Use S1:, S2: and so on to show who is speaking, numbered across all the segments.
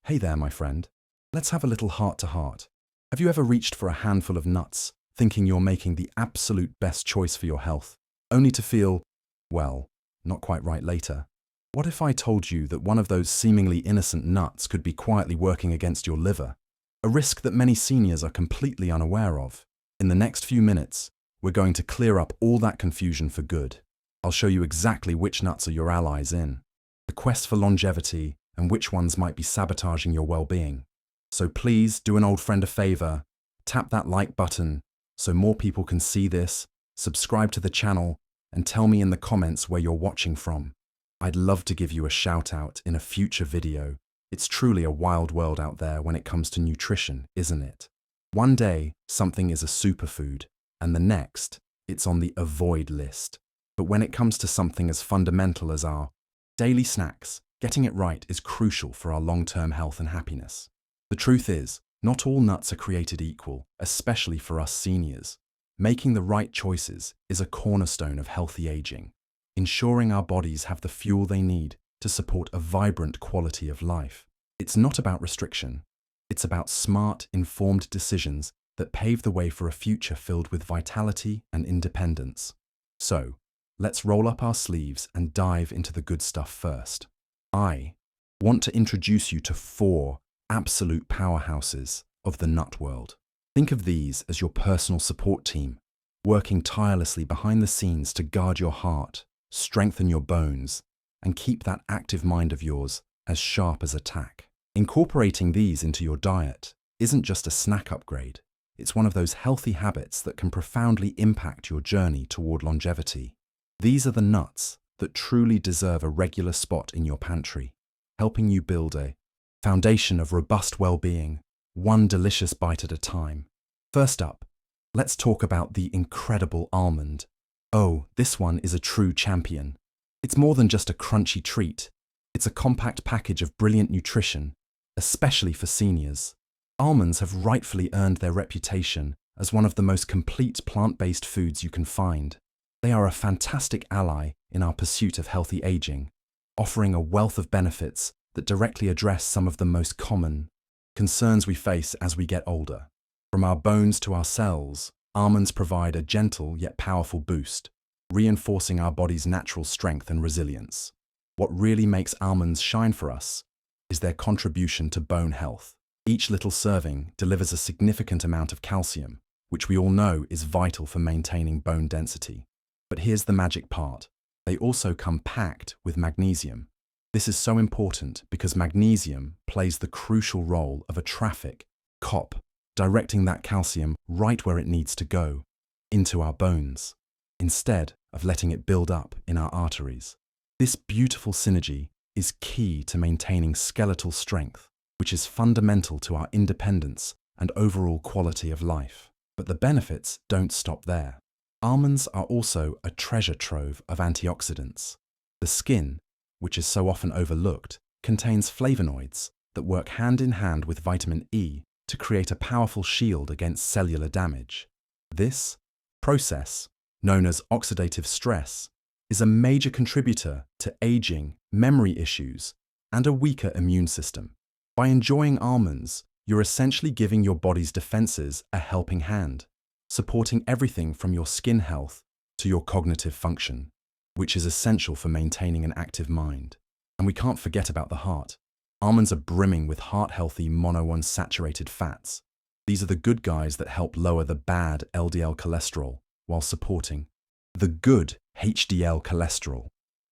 S1: Hey there, my friend. Let's have a little heart-to-heart. Have you ever reached for a handful of nuts, thinking you're making the absolute best choice for your health, only to feel, well, not quite right later? What if I told you that one of those seemingly innocent nuts could be quietly working against your liver? A risk that many seniors are completely unaware of. In the next few minutes, we're going to clear up all that confusion for good. I'll show you exactly which nuts are your allies in the quest for longevity and which ones might be sabotaging your well-being. So please do an old friend a favor, tap that like button so more people can see this, subscribe to the channel, and tell me in the comments where you're watching from. I'd love to give you a shout out in a future video. It's truly a wild world out there when it comes to nutrition, isn't it? One day, something is a superfood, and the next, it's on the avoid list. But when it comes to something as fundamental as our daily snacks, getting it right is crucial for our long-term health and happiness. The truth is, not all nuts are created equal, especially for us seniors. Making the right choices is a cornerstone of healthy aging, ensuring our bodies have the fuel they need to support a vibrant quality of life. It's not about restriction. It's about smart, informed decisions that pave the way for a future filled with vitality and independence. So, let's roll up our sleeves and dive into the good stuff first. I want to introduce you to 4 absolute powerhouses of the nut world. Think of these as your personal support team, working tirelessly behind the scenes to guard your heart, strengthen your bones, and keep that active mind of yours as sharp as a tack. Incorporating these into your diet isn't just a snack upgrade. It's one of those healthy habits that can profoundly impact your journey toward longevity. These are the nuts that truly deserve a regular spot in your pantry, helping you build a foundation of robust well-being, one delicious bite at a time. First up, let's talk about the incredible almond. Oh, this one is a true champion. It's more than just a crunchy treat. It's a compact package of brilliant nutrition, especially for seniors. Almonds have rightfully earned their reputation as one of the most complete plant-based foods you can find. They are a fantastic ally in our pursuit of healthy aging, offering a wealth of benefits that directly address some of the most common concerns we face as we get older. From our bones to our cells, almonds provide a gentle yet powerful boost, reinforcing our body's natural strength and resilience. What really makes almonds shine for us is their contribution to bone health. Each little serving delivers a significant amount of calcium, which we all know is vital for maintaining bone density. But here's the magic part. They also come packed with magnesium. This is so important because magnesium plays the crucial role of a traffic cop, directing that calcium right where it needs to go, into our bones, instead of letting it build up in our arteries. This beautiful synergy is key to maintaining skeletal strength, which is fundamental to our independence and overall quality of life. But the benefits don't stop there. Almonds are also a treasure trove of antioxidants. The skin, which is so often overlooked, contains flavonoids that work hand in hand with vitamin E to create a powerful shield against cellular damage. This process, known as oxidative stress, is a major contributor to aging, memory issues, and a weaker immune system. By enjoying almonds, you're essentially giving your body's defenses a helping hand, supporting everything from your skin health to your cognitive function, which is essential for maintaining an active mind. And we can't forget about the heart. Almonds are brimming with heart-healthy monounsaturated fats. These are the good guys that help lower the bad LDL cholesterol while supporting the good HDL cholesterol.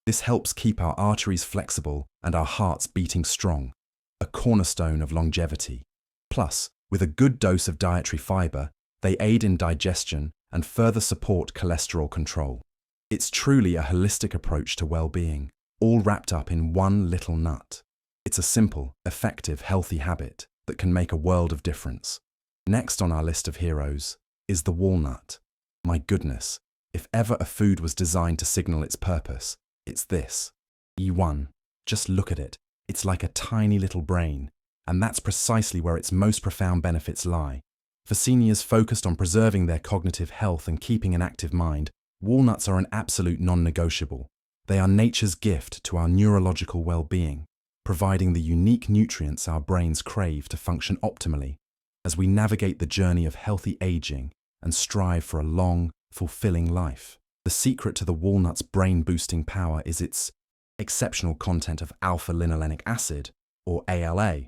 S1: This helps keep our arteries flexible and our hearts beating strong, a cornerstone of longevity. Plus, with a good dose of dietary fiber, they aid in digestion and further support cholesterol control. It's truly a holistic approach to well-being, all wrapped up in one little nut. It's a simple, effective, healthy habit that can make a world of difference. Next on our list of heroes is the walnut. My goodness, if ever a food was designed to signal its purpose, it's this. E1. Just look at it. It's like a tiny little brain, and that's precisely where its most profound benefits lie. For seniors focused on preserving their cognitive health and keeping an active mind, walnuts are an absolute non-negotiable. They are nature's gift to our neurological well-being. providing the unique nutrients our brains crave to function optimally as we navigate the journey of healthy aging and strive for a long, fulfilling life. The secret to the walnut's brain-boosting power is its exceptional content of alpha-linolenic acid, or ALA.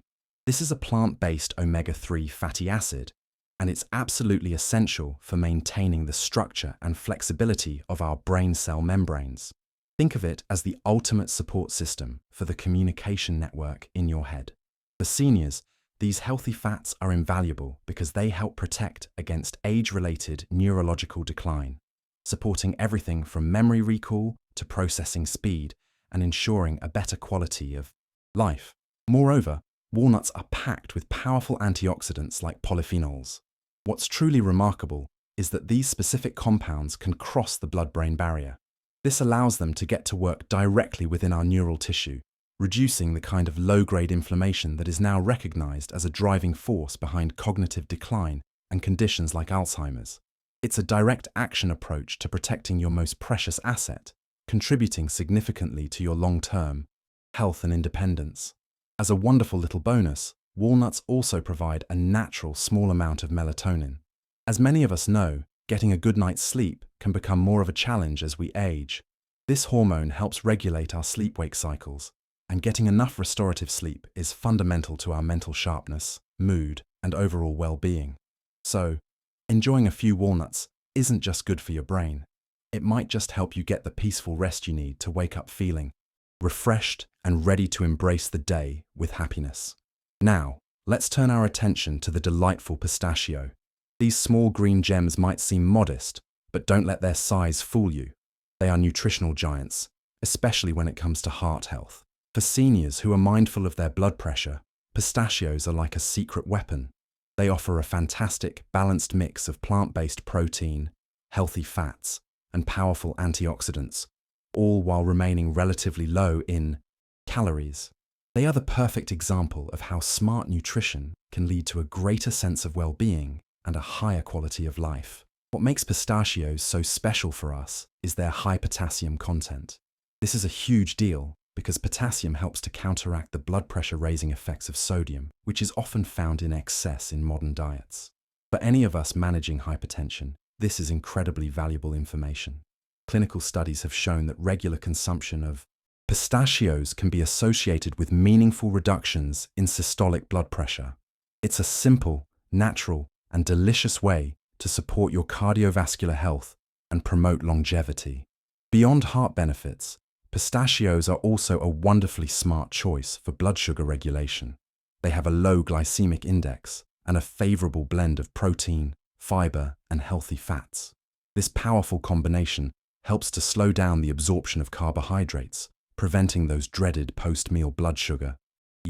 S1: This is a plant-based omega-3 fatty acid, and it's absolutely essential for maintaining the structure and flexibility of our brain cell membranes. Think of it as the ultimate support system for the communication network in your head. For seniors, these healthy fats are invaluable because they help protect against age-related neurological decline, supporting everything from memory recall to processing speed and ensuring a better quality of life. Moreover, walnuts are packed with powerful antioxidants like polyphenols. What's truly remarkable is that these specific compounds can cross the blood-brain barrier. This allows them to get to work directly within our neural tissue, reducing the kind of low-grade inflammation that is now recognized as a driving force behind cognitive decline and conditions like Alzheimer's. It's a direct action approach to protecting your most precious asset, contributing significantly to your long-term health and independence. As a wonderful little bonus, walnuts also provide a natural small amount of melatonin. As many of us know, getting a good night's sleep can become more of a challenge as we age. This hormone helps regulate our sleep-wake cycles, and getting enough restorative sleep is fundamental to our mental sharpness, mood, and overall well-being. So, enjoying a few walnuts isn't just good for your brain. It might just help you get the peaceful rest you need to wake up feeling refreshed and ready to embrace the day with happiness. Now, let's turn our attention to the delightful pistachio. These small green gems might seem modest, but don't let their size fool you. They are nutritional giants, especially when it comes to heart health. For seniors who are mindful of their blood pressure, pistachios are like a secret weapon. They offer a fantastic, balanced mix of plant-based protein, healthy fats, and powerful antioxidants, all while remaining relatively low in calories. They are the perfect example of how smart nutrition can lead to a greater sense of well-being and a higher quality of life. What makes pistachios so special for us is their high potassium content. This is a huge deal because potassium helps to counteract the blood pressure-raising effects of sodium, which is often found in excess in modern diets. For any of us managing hypertension, this is incredibly valuable information. Clinical studies have shown that regular consumption of pistachios can be associated with meaningful reductions in systolic blood pressure. It's a simple, natural, and delicious way to support your cardiovascular health and promote longevity. Beyond heart benefits, pistachios are also a wonderfully smart choice for blood sugar regulation. They have a low glycemic index and a favorable blend of protein, fiber, and healthy fats. This powerful combination helps to slow down the absorption of carbohydrates, preventing those dreaded post-meal blood sugar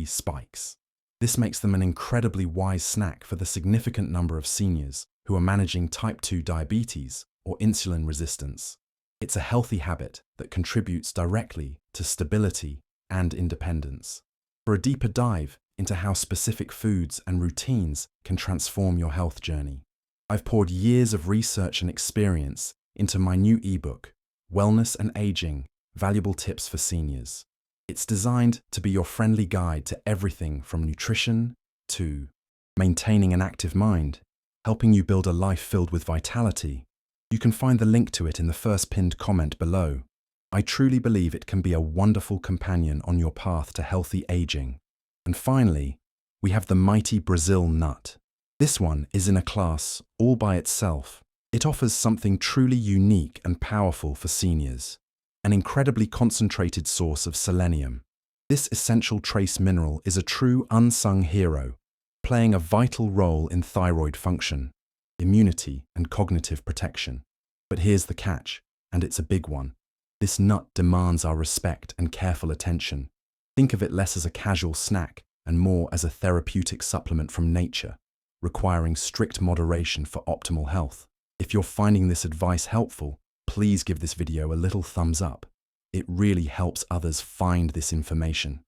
S1: spikes. This makes them an incredibly wise snack for the significant number of seniors who are managing type 2 diabetes or insulin resistance. It's a healthy habit that contributes directly to stability and independence. For a deeper dive into how specific foods and routines can transform your health journey, I've poured years of research and experience into my new ebook, Wellness and Aging: Valuable Tips for Seniors. It's designed to be your friendly guide to everything from nutrition to maintaining an active mind, helping you build a life filled with vitality. You can find the link to it in the first pinned comment below. I truly believe it can be a wonderful companion on your path to healthy aging. And finally, we have the mighty Brazil nut. This one is in a class all by itself. It offers something truly unique and powerful for seniors, an incredibly concentrated source of selenium. This essential trace mineral is a true unsung hero, playing a vital role in thyroid function, immunity, and cognitive protection. But here's the catch, and it's a big one. This nut demands our respect and careful attention. Think of it less as a casual snack and more as a therapeutic supplement from nature, requiring strict moderation for optimal health. If you're finding this advice helpful, please give this video a little thumbs up. It really helps others find this information.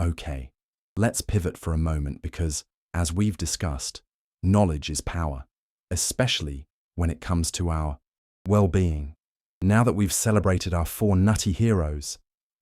S1: Okay, let's pivot for a moment because, as we've discussed, knowledge is power, especially when it comes to our well-being. Now that we've celebrated our 4 nutty heroes,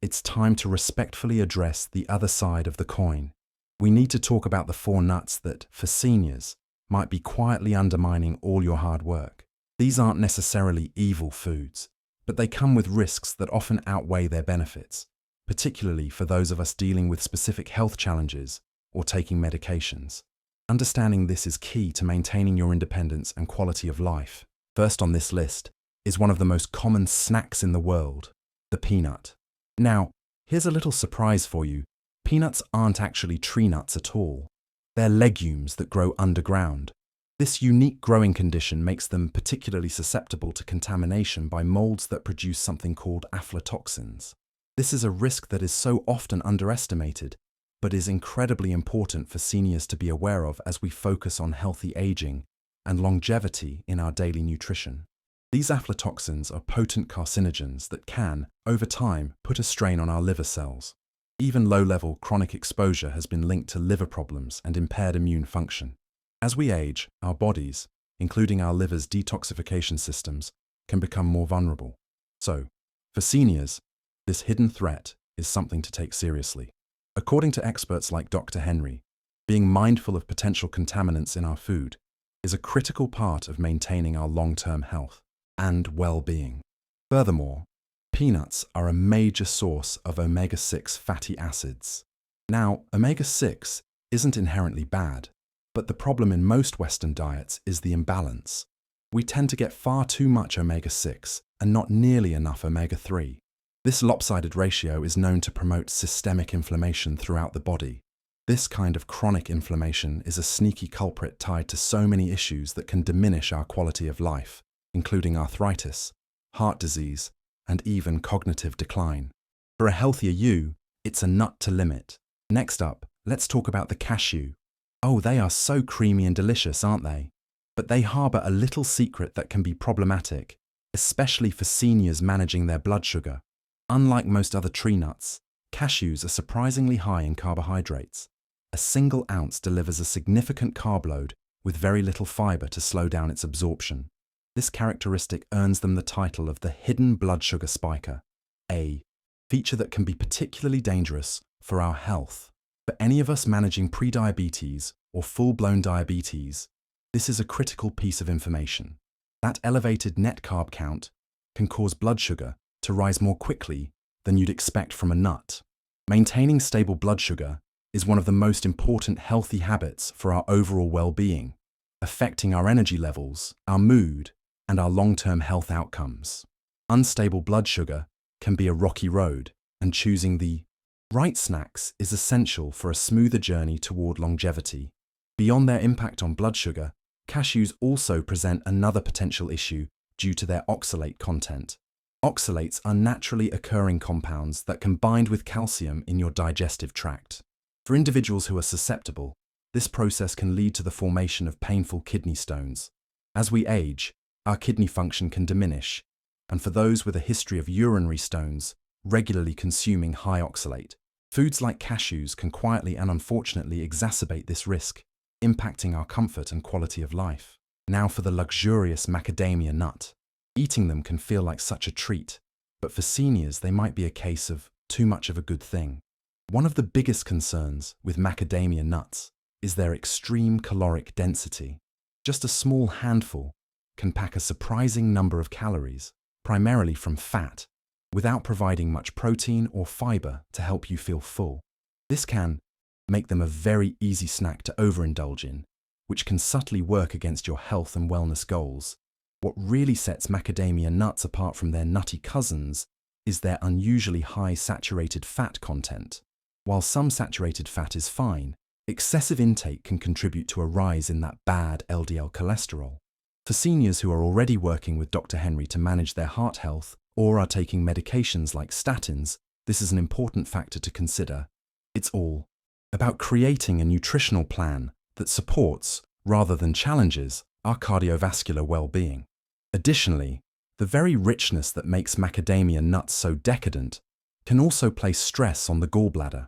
S1: it's time to respectfully address the other side of the coin. We need to talk about the 4 nuts that, for seniors, might be quietly undermining all your hard work. These aren't necessarily evil foods, but they come with risks that often outweigh their benefits, particularly for those of us dealing with specific health challenges or taking medications. Understanding this is key to maintaining your independence and quality of life. First on this list is one of the most common snacks in the world, the peanut. Now, here's a little surprise for you. Peanuts aren't actually tree nuts at all. They're legumes that grow underground. This unique growing condition makes them particularly susceptible to contamination by molds that produce something called aflatoxins. This is a risk that is so often underestimated, but is incredibly important for seniors to be aware of as we focus on healthy aging and longevity in our daily nutrition. These aflatoxins are potent carcinogens that can, over time, put a strain on our liver cells. Even low-level chronic exposure has been linked to liver problems and impaired immune function. As we age, our bodies, including our liver's detoxification systems, can become more vulnerable. So, for seniors, this hidden threat is something to take seriously. According to experts like Dr. Henry, being mindful of potential contaminants in our food is a critical part of maintaining our long-term health and well-being. Furthermore, peanuts are a major source of omega-6 fatty acids. Now, omega-6 isn't inherently bad, but the problem in most Western diets is the imbalance. We tend to get far too much omega-6 and not nearly enough omega-3. This lopsided ratio is known to promote systemic inflammation throughout the body. This kind of chronic inflammation is a sneaky culprit tied to so many issues that can diminish our quality of life, including arthritis, heart disease, and even cognitive decline. For a healthier you, it's a nut to limit. Next up, let's talk about the cashew. Oh, they are so creamy and delicious, aren't they? But they harbor a little secret that can be problematic, especially for seniors managing their blood sugar. Unlike most other tree nuts, cashews are surprisingly high in carbohydrates. A single ounce delivers a significant carb load with very little fiber to slow down its absorption. This characteristic earns them the title of the hidden blood sugar spiker, a feature that can be particularly dangerous for our health. For any of us managing prediabetes or full-blown diabetes, this is a critical piece of information. That elevated net carb count can cause blood sugar to rise more quickly than you'd expect from a nut. Maintaining stable blood sugar is one of the most important healthy habits for our overall well-being, affecting our energy levels, our mood, and our long-term health outcomes. Unstable blood sugar can be a rocky road, and choosing the right snacks is essential for a smoother journey toward longevity. Beyond their impact on blood sugar, cashews also present another potential issue due to their oxalate content. Oxalates are naturally occurring compounds that can bind with calcium in your digestive tract. For individuals who are susceptible, this process can lead to the formation of painful kidney stones. As we age, our kidney function can diminish, and for those with a history of urinary stones, regularly consuming high oxalate, foods like cashews can quietly and unfortunately exacerbate this risk, impacting our comfort and quality of life. Now for the luxurious macadamia nut. Eating them can feel like such a treat, but for seniors they might be a case of too much of a good thing. One of the biggest concerns with macadamia nuts is their extreme caloric density. Just a small handful can pack a surprising number of calories, primarily from fat, without providing much protein or fiber to help you feel full. This can make them a very easy snack to overindulge in, which can subtly work against your health and wellness goals. What really sets macadamia nuts apart from their nutty cousins is their unusually high saturated fat content. While some saturated fat is fine, excessive intake can contribute to a rise in that bad LDL cholesterol. For seniors who are already working with Dr. Henry to manage their heart health or are taking medications like statins, this is an important factor to consider. It's all about creating a nutritional plan that supports, rather than challenges, our cardiovascular well-being. Additionally, the very richness that makes macadamia nuts so decadent can also place stress on the gallbladder.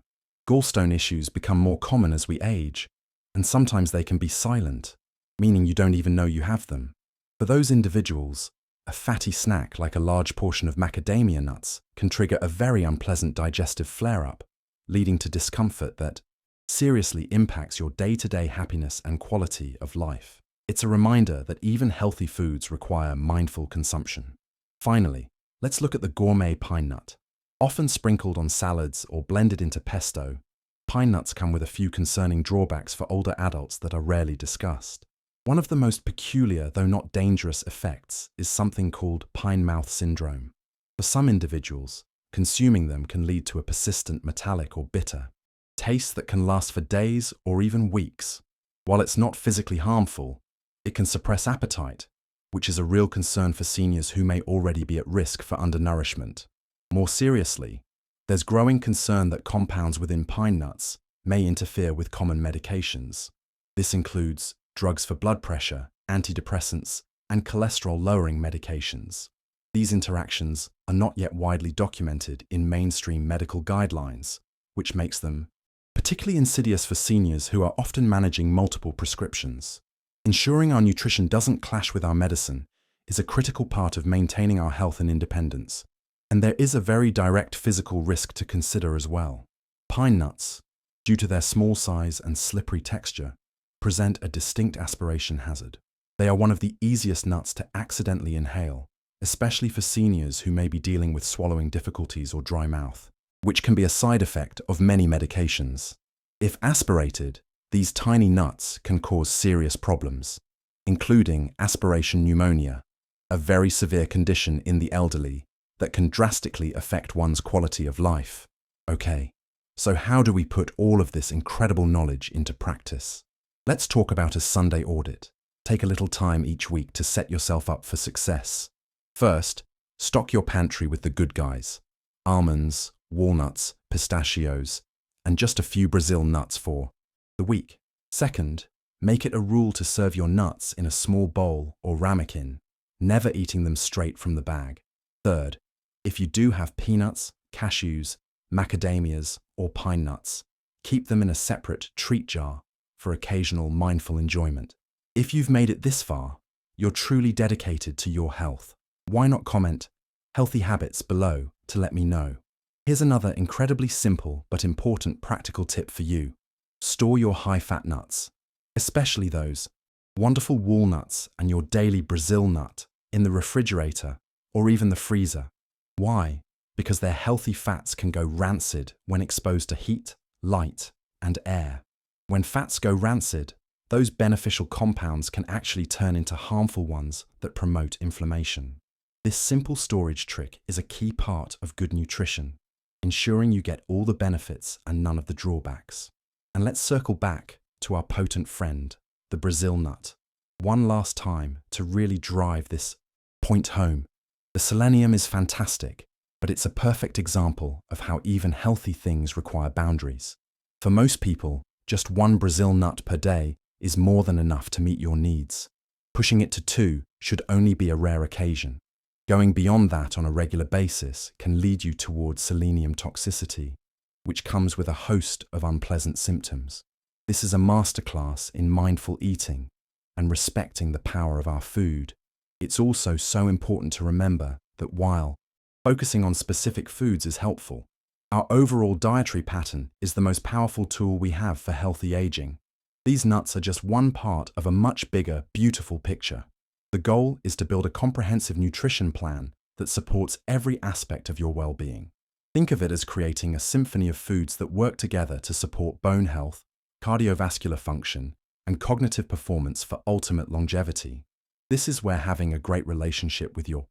S1: Gallstone issues become more common as we age, and sometimes they can be silent, meaning you don't even know you have them. For those individuals, A fatty snack like a large portion of macadamia nuts can trigger a very unpleasant digestive flare-up, leading to discomfort that seriously impacts your day-to-day happiness and quality of life. It's a reminder that even healthy foods require mindful consumption. Finally, let's look at the gourmet pine nut. Often sprinkled on salads or blended into pesto, pine nuts come with a few concerning drawbacks for older adults that are rarely discussed. One of the most peculiar, though not dangerous, effects is something called pine mouth syndrome. For some individuals, consuming them can lead to a persistent metallic or bitter taste that can last for days or even weeks. While it's not physically harmful, it can suppress appetite, which is a real concern for seniors who may already be at risk for undernourishment. More seriously, there's growing concern that compounds within pine nuts may interfere with common medications. This includes drugs for blood pressure, antidepressants, and cholesterol-lowering medications. These interactions are not yet widely documented in mainstream medical guidelines, which makes them particularly insidious for seniors who are often managing multiple prescriptions. Ensuring our nutrition doesn't clash with our medicine is a critical part of maintaining our health and independence. And there is a very direct physical risk to consider as well. Pine nuts, due to their small size and slippery texture, present a distinct aspiration hazard. They are one of the easiest nuts to accidentally inhale, especially for seniors who may be dealing with swallowing difficulties or dry mouth, which can be a side effect of many medications. If aspirated, these tiny nuts can cause serious problems, including aspiration pneumonia, a very severe condition in the elderly that can drastically affect one's quality of life. Okay, so how do we put all of this incredible knowledge into practice? Let's talk about a Sunday audit. Take a little time each week to set yourself up for success. First, stock your pantry with the good guys: almonds, walnuts, pistachios, and just a few Brazil nuts for the week. Second, make it a rule to serve your nuts in a small bowl or ramekin, never eating them straight from the bag. Third, if you do have peanuts, cashews, macadamias, or pine nuts, keep them in a separate treat jar for occasional mindful enjoyment. If you've made it this far, you're truly dedicated to your health. Why not comment "healthy habits" below to let me know? Here's another incredibly simple but important practical tip for you. Store your high-fat nuts, especially those wonderful walnuts and your daily Brazil nut, in the refrigerator or even the freezer. Why? Because their healthy fats can go rancid when exposed to heat, light, and air. When fats go rancid, those beneficial compounds can actually turn into harmful ones that promote inflammation. This simple storage trick is a key part of good nutrition, ensuring you get all the benefits and none of the drawbacks. And let's circle back to our potent friend, the Brazil nut, one last time to really drive this point home. The selenium is fantastic, but it's a perfect example of how even healthy things require boundaries. For most people, just one Brazil nut per day is more than enough to meet your needs. Pushing it to 2 should only be a rare occasion. Going beyond that on a regular basis can lead you towards selenium toxicity, which comes with a host of unpleasant symptoms. This is a masterclass in mindful eating and respecting the power of our food. It's also so important to remember that while focusing on specific foods is helpful, our overall dietary pattern is the most powerful tool we have for healthy aging. These nuts are just one part of a much bigger, beautiful picture. The goal is to build a comprehensive nutrition plan that supports every aspect of your well-being. Think of it as creating a symphony of foods that work together to support bone health, cardiovascular function, and cognitive performance for ultimate longevity. This is where having a great relationship with your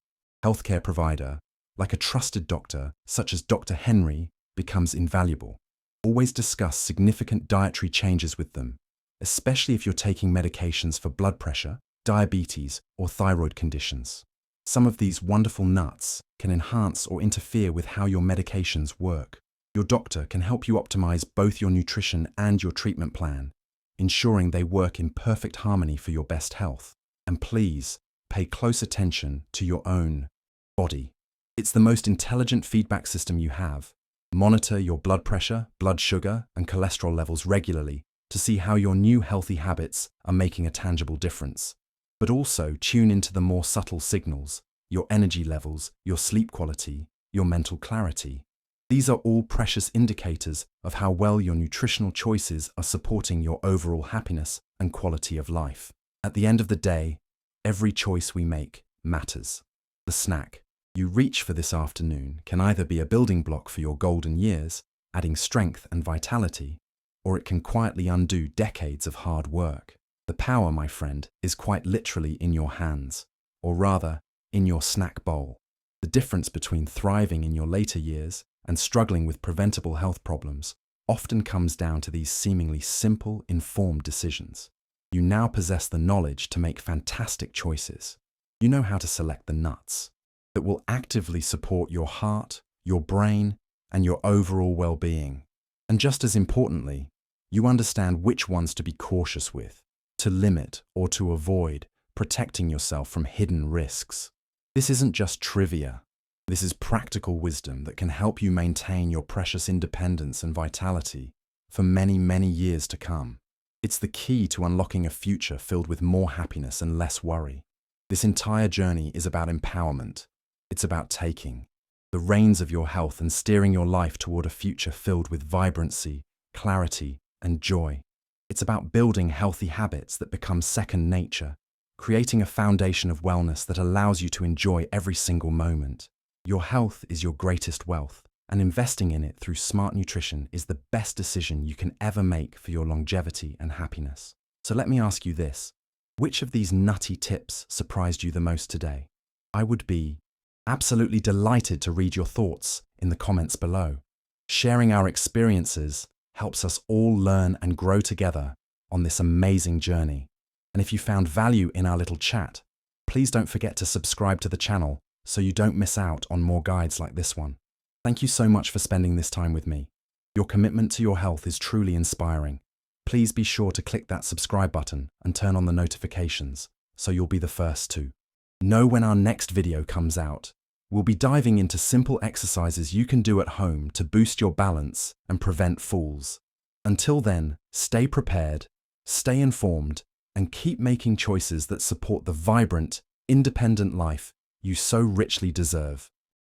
S1: healthcare provider, like a trusted doctor such as Dr. Henry, becomes invaluable. Always discuss significant dietary changes with them, especially if you're taking medications for blood pressure, diabetes, or thyroid conditions. Some of these wonderful nuts can enhance or interfere with how your medications work. Your doctor can help you optimize both your nutrition and your treatment plan, ensuring they work in perfect harmony for your best health. And please, pay close attention to your own body. It's the most intelligent feedback system you have. Monitor your blood pressure, blood sugar, and cholesterol levels regularly to see how your new healthy habits are making a tangible difference. But also tune into the more subtle signals, your energy levels, your sleep quality, your mental clarity. These are all precious indicators of how well your nutritional choices are supporting your overall happiness and quality of life. At the end of the day, every choice we make matters. The snack you reach for this afternoon can either be a building block for your golden years, adding strength and vitality, or it can quietly undo decades of hard work. The power, my friend, is quite literally in your hands, or rather, in your snack bowl. The difference between thriving in your later years and struggling with preventable health problems often comes down to these seemingly simple, informed decisions. You now possess the knowledge to make fantastic choices. You know how to select the nuts that will actively support your heart, your brain, and your overall well-being. And just as importantly, you understand which ones to be cautious with, to limit or to avoid, protecting yourself from hidden risks. This isn't just trivia. This is practical wisdom that can help you maintain your precious independence and vitality for many, many years to come. It's the key to unlocking a future filled with more happiness and less worry. This entire journey is about empowerment. It's about taking the reins of your health and steering your life toward a future filled with vibrancy, clarity, and joy. It's about building healthy habits that become second nature, creating a foundation of wellness that allows you to enjoy every single moment. Your health is your greatest wealth, and investing in it through smart nutrition is the best decision you can ever make for your longevity and happiness. So let me ask you this: which of these nutty tips surprised you the most today? I would be absolutely delighted to read your thoughts in the comments below. Sharing our experiences helps us all learn and grow together on this amazing journey. And if you found value in our little chat, please don't forget to subscribe to the channel so you don't miss out on more guides like this one. Thank you so much for spending this time with me. Your commitment to your health is truly inspiring. Please be sure to click that subscribe button and turn on the notifications so you'll be the first to know when our next video comes out. We'll be diving into simple exercises you can do at home to boost your balance and prevent falls. Until then, stay prepared, stay informed, and keep making choices that support the vibrant, independent life you so richly deserve.